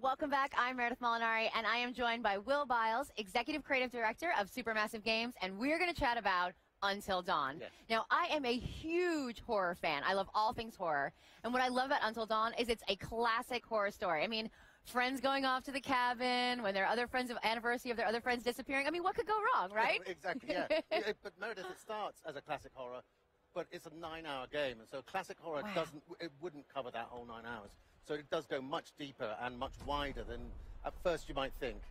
Welcome back. I'm Meredith Molinari, and I am joined by Will Biles, Executive Creative Director of Supermassive Games, and we're going to chat about Until Dawn. Yes. Now, I am a huge horror fan. I love all things horror, and what I love about Until Dawn is it's a classic horror story. I mean, friends going off to the cabin, when their other friends of anniversary of their other friends disappearing. I mean, what could go wrong, right? Exactly, yeah. But Meredith, it starts as a classic horror, but it's a 9-hour game, and so classic horror wouldn't cover that whole 9 hours. So it does go much deeper and much wider than at first you might think.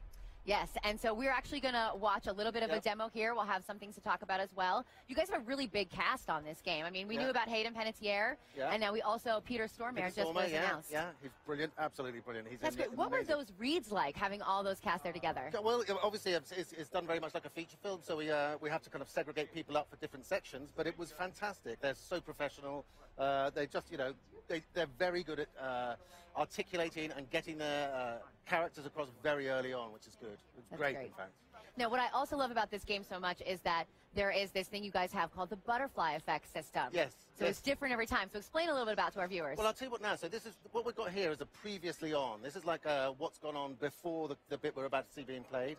Yes, and so we're actually going to watch a little bit of a demo here. We'll have some things to talk about as well. You guys have a really big cast on this game. I mean, we knew about Hayden Panettiere, and now we also, Peter Stormare just was announced. Yeah, he's brilliant, absolutely brilliant. He's That's great. What were those reads like, having all those cast there together? Well, obviously, it's done very much like a feature film, so we have to kind of segregate people up for different sections, but it was fantastic. They're so professional. They just, you know, they're very good at articulating and getting their characters across very early on, which is good. It's great, in fact. Now, what I also love about this game so much is that there is this thing you guys have called the butterfly effect system. Yes. So it's different every time. So explain a little bit about it to our viewers. Well, I'll tell you what now. So this is what we've got here is a previously on. This is like what's gone on before the bit we're about to see being played.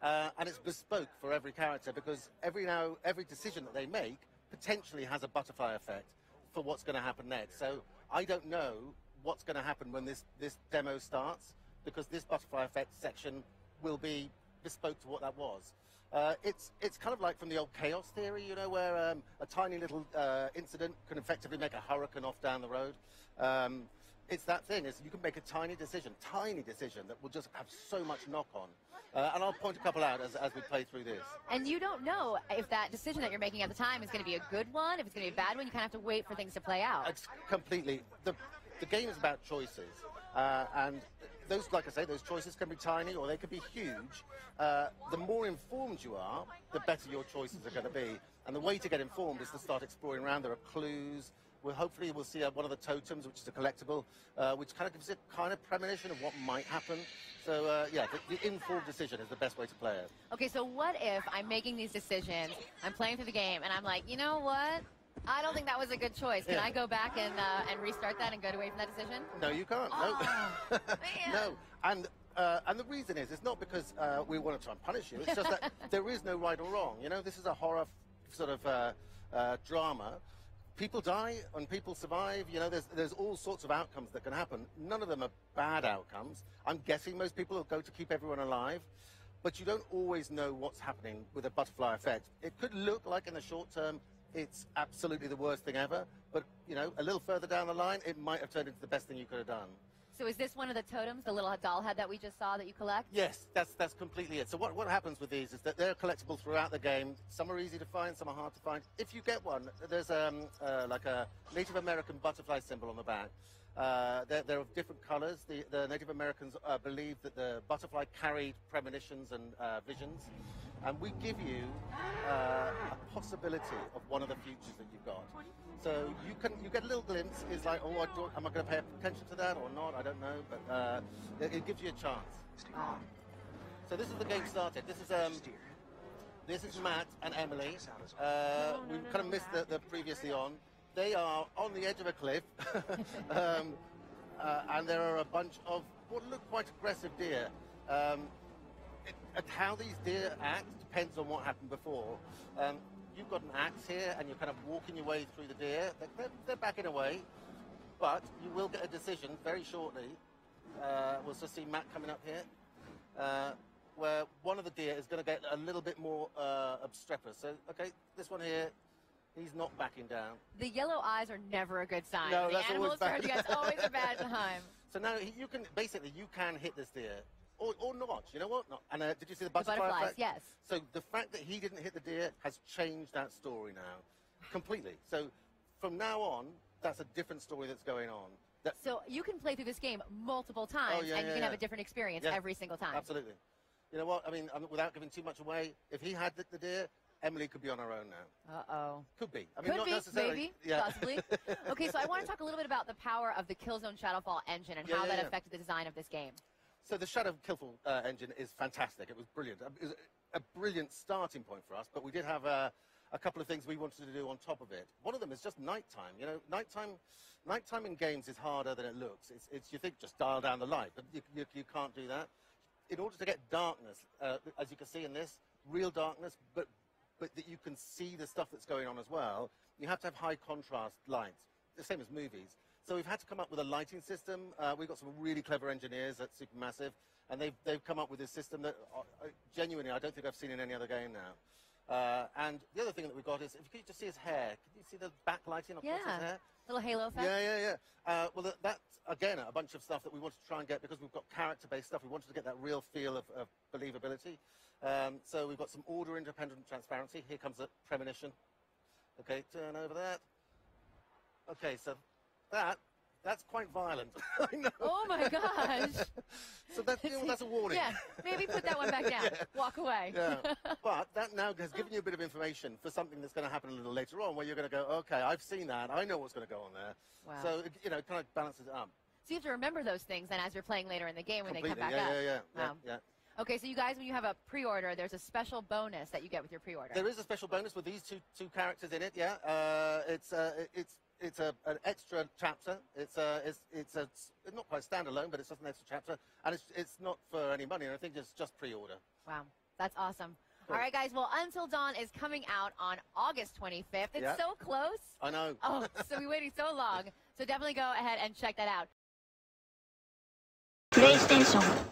And it's bespoke for every character because every decision that they make potentially has a butterfly effect for what's going to happen next. So I don't know what's going to happen when this demo starts because this butterfly effect section will be bespoke to what that was. It's kind of like from the old chaos theory, you know, where a tiny little incident can effectively make a hurricane off down the road. It's that thing, is you can make a tiny decision that will just have so much knock-on. And I'll point a couple out as we play through this. And you don't know if that decision that you're making at the time is going to be a good one, if it's going to be a bad one. You kind of have to wait for things to play out. It's completely. The game is about choices. And those, like I say, those choices can be tiny or they can be huge. The more informed you are, the better your choices are going to be. And the way to get informed is to start exploring around. There are clues. Hopefully we'll see one of the totems, which is a collectible, which kind of gives a kind of premonition of what might happen. So, yeah, the informed decision is the best way to play it. Okay, so what if I'm making these decisions, I'm playing through the game, and I'm like, you know what? I don't think that was a good choice. Can I go back and restart that and go away from that decision? No, you can't. Oh, no. Man. No. And the reason is, it's not because we want to try and punish you. It's just that there is no right or wrong. You know, this is a horror sort of drama. People die and people survive. You know, there's all sorts of outcomes that can happen. None of them are bad outcomes. I'm guessing most people will go to keep everyone alive. But you don't always know what's happening with a butterfly effect. It could look like in the short term it's absolutely the worst thing ever. But, you know, a little further down the line, it might have turned into the best thing you could have done. So is this one of the totems, the little doll head that we just saw that you collect? Yes, that's completely it. So what happens with these is that they're collectible throughout the game. Some are easy to find, some are hard to find. If you get one, there's like a Native American butterfly symbol on the back. They're of different colors. The Native Americans believed that the butterfly carried premonitions and visions. And we give you a possibility of one of the futures that you've got. So you get a little glimpse. It's like, oh, am I going to pay attention to that or not? I don't know, but it gives you a chance. So this is the game started. This is Matt and Emily. We kind of missed the previously on. They are on the edge of a cliff, and there are a bunch of what look quite aggressive deer. How these deer act depends on what happened before. You've got an axe here, and you're kind of walking your way through the deer. They're backing away, but you will get a decision very shortly. We'll just see Matt coming up here, where one of the deer is going to get a little bit more obstreperous. So, okay, this one here, he's not backing down. The yellow eyes are never a good sign. No, the that's animals always bad. That's always a bad time. So now you can hit this deer. Or not, you know what? No. And did you see the butterfly butterflies, effect? yes. So the fact that he didn't hit the deer has changed that story now, completely. So from now on, that's a different story that's going on. So you can play through this game multiple times, and you can have a different experience every single time. Absolutely. You know what? I mean, without giving too much away, if he had the deer, Emily could be on her own now. Uh-oh. Could be. I mean, could not be, necessarily. Maybe, possibly. Okay, so I want to talk a little bit about the power of the Killzone Shadowfall engine and how that affected the design of this game. So the Shadow Killfall engine is fantastic. It was brilliant. It was a brilliant starting point for us, but we did have a couple of things we wanted to do on top of it. One of them is just nighttime. You know, nighttime in games is harder than it looks. It's you think just dial down the light, but you can't do that. In order to get darkness, as you can see in this, real darkness, but that you can see the stuff that's going on as well, you have to have high contrast lights, the same as movies. So we've had to come up with a lighting system. We've got some really clever engineers at Supermassive, and they've come up with this system that genuinely I don't think I've seen in any other game now. And the other thing that we've got is, if you could just see his hair, can you see the backlighting across his hair? Little halo effect. Yeah. Well, that's, again, a bunch of stuff that we wanted to try and get, because we've got character-based stuff. We wanted to get that real feel of believability. So we've got some order-independent transparency. Here comes a premonition. Okay, turn over that. Okay, so that's quite violent. I know. Oh, my gosh. So that's a warning. Yeah, maybe put that one back down. Yeah. Walk away. Yeah. But that now has given you a bit of information for something that's going to happen a little later on, where you're going to go, okay, I've seen that. I know what's going to go on there. Wow. So, you know, it kind of balances it up. So you have to remember those things then as you're playing later in the game when Completely. they come back up. Yeah. Wow. Okay, so you guys, when you have a pre-order, there's a special bonus that you get with your pre-order. There is a special bonus with these two characters in it. Yeah, it's an extra chapter. It's not quite standalone, but it's just an extra chapter, and it's not for any money. And I think it's just pre-order. Wow, that's awesome. Cool. All right, guys. Well, Until Dawn is coming out on August 25th. It's so close. I know. Oh, so we're waiting so long. So definitely go ahead and check that out. PlayStation